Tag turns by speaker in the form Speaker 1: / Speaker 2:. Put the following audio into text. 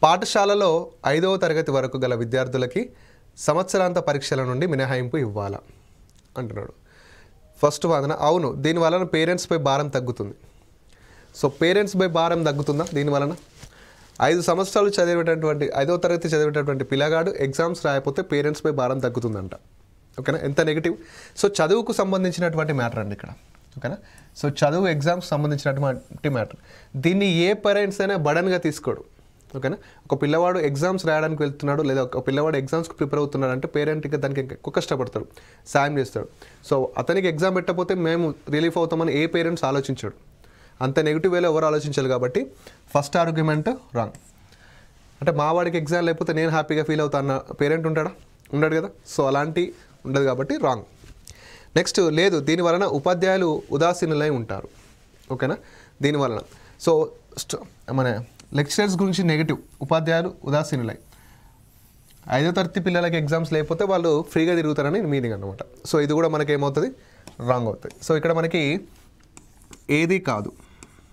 Speaker 1: పాఠశాలలో 5వ తరగతి వరకు గల విద్యార్థులకి సంవత్సరాంత పరీక్షల నుండి మినహాయింపు ఇవ్వాలా అంటున్నాడు. ఫస్ట్ వాదన, అవును, దీనివలన పేరెంట్స్పై భారం తగ్గుతుంది. సో పేరెంట్స్పై భారం తగ్గుతుందా దీనివలన? 5 సంవత్సరాలు చదివేటటువంటి 5వ తరగతి చదివేటటువంటి పిల్లగాడు ఎగ్జామ్స్ రాయకపోతే పేరెంట్స్పై భారం తగ్గుతుందంట. ఓకేనా? ఎంత నెగిటివ్. సో చదువుకు సంబంధించినటువంటి మ్యాటర్ అండి ఇక్కడ. ఓకేనా? సో చదువు ఎగ్జామ్స్ సంబంధించినటువంటి మ్యాటర్. దీన్ని ఏ పేరెంట్స్ అయినా బడన్గా తీసుకోడు. ఓకేనా? ఒక పిల్లవాడు ఎగ్జామ్స్ రాయడానికి వెళ్తున్నాడు, లేదా ఒక పిల్లవాడు ఎగ్జామ్స్కి ప్రిపేర్ అవుతున్నాడు అంటే పేరెంట్ ఇంకా దానికి ఎక్కువ కష్టపడతాడు, సాయం చేస్తాడు. సో అతనికి ఎగ్జామ్ పెట్టకపోతే మేము రిలీఫ్ అవుతామని ఏ పేరెంట్స్ ఆలోచించాడు. అంత నెగిటివ్ వేలో ఎవరు ఆలోచించాలి. కాబట్టి ఫస్ట్ ఆర్గ్యుమెంట్ రాంగ్. అంటే మా వాడికి ఎగ్జామ్ లేకపోతే నేను హ్యాపీగా ఫీల్ అవుతా అన్న పేరెంట్ ఉంటాడా? ఉండడు కదా. సో అలాంటి ఉండదు కాబట్టి రాంగ్. నెక్స్ట్, లేదు, దీనివలన ఉపాధ్యాయులు ఉదాసీనులై ఉంటారు. ఓకేనా? దీనివలన సో మన లెక్చరర్స్ గురించి నెగిటివ్, ఉపాధ్యాయులు ఉదాసీనులై. 5వ తరగతి పిల్లలకి ఎగ్జామ్స్ లేకపోతే వాళ్ళు ఫ్రీగా తిరుగుతారని మీనింగ్ అనమాట. సో ఇది కూడా మనకి ఏమవుతుంది? రాంగ్ అవుతుంది. సో ఇక్కడ మనకి ఏది కాదు.